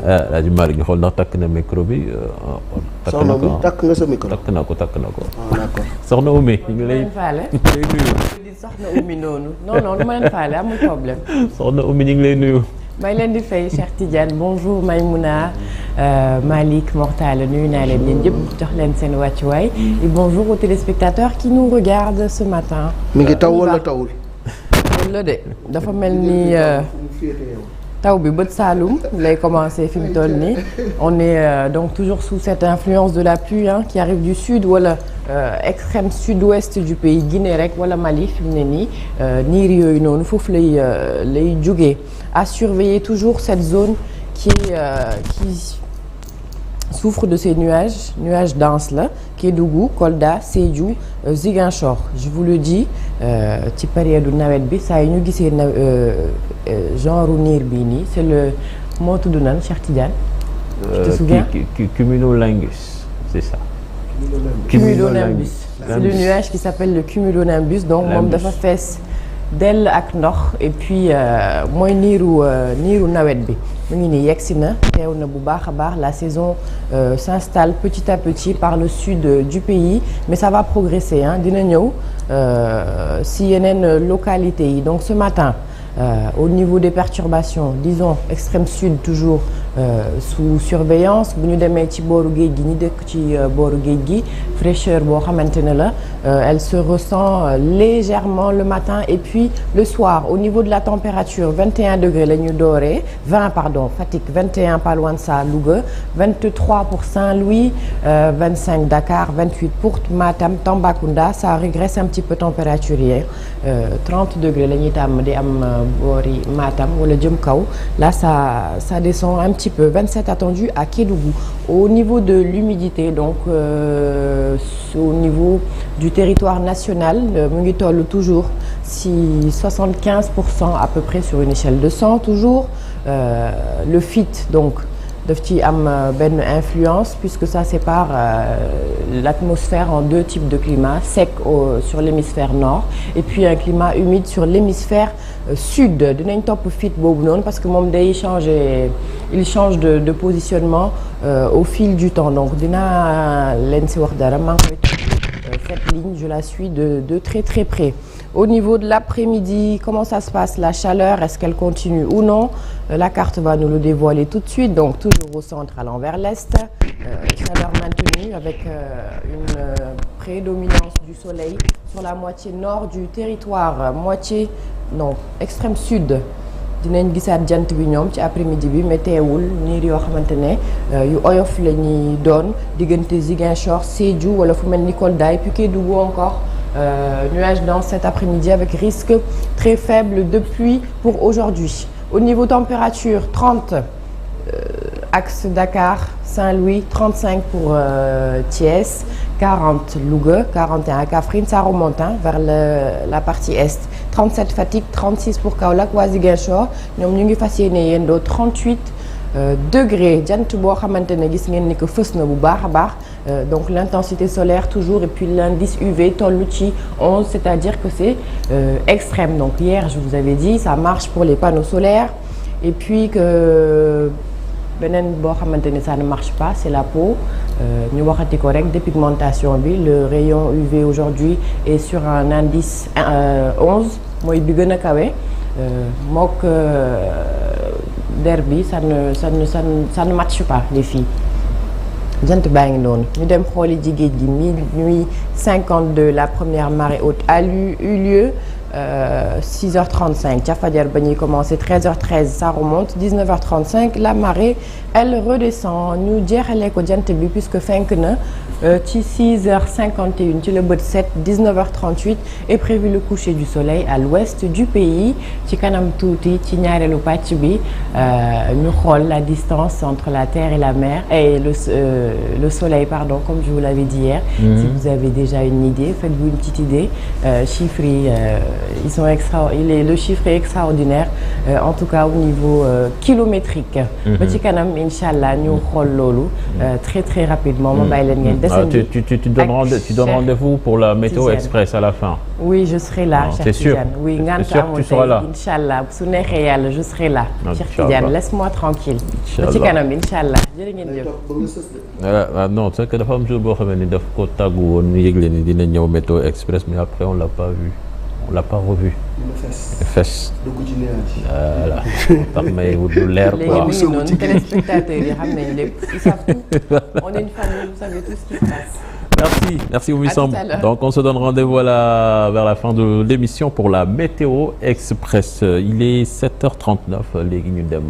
Alaaji Malick ñu xool ndax takk na micro bi. takk na ko takk nga sa micro. takk na ko. D'accord. soxna Oumy ñu ngi lay. nuyu. soxna Oumy noonu non du ma leen faale amul problème. soxna Oumy ñu ngi lay nuyu. may leen di fay Cheikh Tidiane bonjour Maïmouna Malick Mortala nuyu naa leen yéen ñëpp jox leen seen wàccuwaay et bonjour aux téléspectateurs qui nous regardent ce matin. mi ngi taw wala tawul. la de dafa mel ni taw bi bët Saloum lay commencer fi mu toll nii on est donc toujours sous cette influence de la pluie qui arrive du sud wala extrême sud-ouest du pays Guinée rek wala Mali fi mu ne nii niir yooyu noonu foofu lay jógee à surveiller toujours cette zone qui souffre de ces nuages denses là Kédougou Kolda Sédhiou Ziguinchor je vous le dis ci période nawet bi saa yi ñu gisee genre niir bii nii c'est le moo tudd nan Cheikh Tidiane. tu te souviens cumulonimbus c'est ça. Cumulonimbus c'est le nuage qui s'appelle le cumulonimbus donc moom dafa fees dell ak ndox et puis mooy niiru nawet bi mu ngi nii yegsi na teew na bu baax a baax la saison s'installe petit à petit par le sud du pays mais ça va progresser dina ñëw si yeneen localités yi donc ce matin au niveau des perturbations disons extrême sud toujours sous surveillance bu ñu demee ci booru géej gi ñi dëkk ci booru géej gi fraîcheur boo xamante ne la elle se ressent légèrement le matin et puis le soir au niveau de la température 21 degrés la ñu dooree 20 pardon Fatick 21 pas loin de ça Louga 23 pour Saint-Louis 25 Dakar 28 pour Matam Tambacounda ça régresse un petit peu température hier 30 degrés la ñuy tàmm di am boori Matam wala jëm kaw là ça descend un petit peu 27 attendu à Kédougou au niveau de l'humidité donc au niveau du territoire national mu ngi toll toujours si 75% à peu près sur une échelle de 100 toujours le FIT donc daf ci am benn influence puisque ça sépare l'atmosphère en deux types de climats sec sur l'hémisphère nord et puis un climat humide sur l'hémisphère sud dinañ topp fit boobu noonu parce que moom day il change de positionnement au fil du temps donc dinaa leen si wax dara maa ngi koy topp cette ligne je la suis de très très près. Au niveau de l'après-midi, comment ça se passe? La chaleur, est-ce qu'elle continue ou non? La carte va nous le dévoiler tout de suite. Donc, toujours au centre allant vers l'est. Chaleur maintenue avec une prédominance du soleil sur la moitié nord du territoire. Extrême sud. dinañ gisaat jant bi ñoom ci après-midi bi mais teewul niir yoo xamante ne yu oyof la ñuy doon diggante Ziguinchor Sédhiou wala fu mel ni Kolda et puis Kédougou encore nuages denses cet après-midi avec risque très faible de pluie pour aujourd'hui. Au niveau température 30 axe Dakar Saint-Louis 35 pour Thiès 40 Louga 41 à Kaffrine ça remonte vers la partie est 37 Fatick 36 pour Kaolack waa Ziguinchor ñoom ñu ngi fas yéene yendoo 38 degrés jant boo xamante ne gis ngeen ni que fës na bu baax a baax donc l'intensité solaire toujours et puis l'indice UV tollu ci 11 c'est-à-dire que c'est extrême donc hier je vous avais dit ça marche pour les panneaux solaires et puis que beneen boo xamante ne ça ne marche pas c'est la peau ñu waxati ko rek dépigmentation bi le rayon UV aujourd'hui est sur un indice 11 mooy bi gën a kawe mook der bi ça ne matche pas les filles jant baa ngi noonu ñu dem xooli jigéen gi minuit 52 la première marée haute a eu lieu 6h35 ca fajar ba ñuy commencé 13h13 ça remonte 19h35 la marée elle redescend ñu jeexalee ko jant bi puisque fenk na ci 6h51 ci la bët set 19h38 est prévu le coucher du soleil à l'ouest du pays ci kanam tuuti ci ñaareelu pàcc bi ñu xool la distance entre la terre et la mer et le soleil pardon comme je vous l'avais dit hier. Si vous avez déjà une idée faites-vous une petite idée chiffres yi ils sont le chiffre est extraordinaire en tout cas au niveau kilométrique. ba ci kanam incha allah ñu xool loolu. très très rapidement ma bàyyi leen ngeen desandi. tu donnes rendez-vous pour la météo express à la fin. oui je serai là. Cheikh Tidiane oui ngant amul tey incha allah su neexee yàlla je serai là. Cheikh Tidiane laisse-moi tranquille. ba ci kanam incha allah jërë ngeen jëf. non c'est que dafa am jour boo xamee ni daf ko tàggu woon ñu yëgle ni dina ñëw météo express mais après on l'a pas vu on l'a pas revu. fes voilà tax may wut lu leer quoi. léegi mi ngi noonu téléspectateurs yi xam nañ lépp ils savent tout on est une famille vous savez tout ce qui se passe. Merci Oumy Samb. Donc on se donne rendez-vous vers la fin de l'émission pour la météo express. Il est 7h39 léegi ñu dem.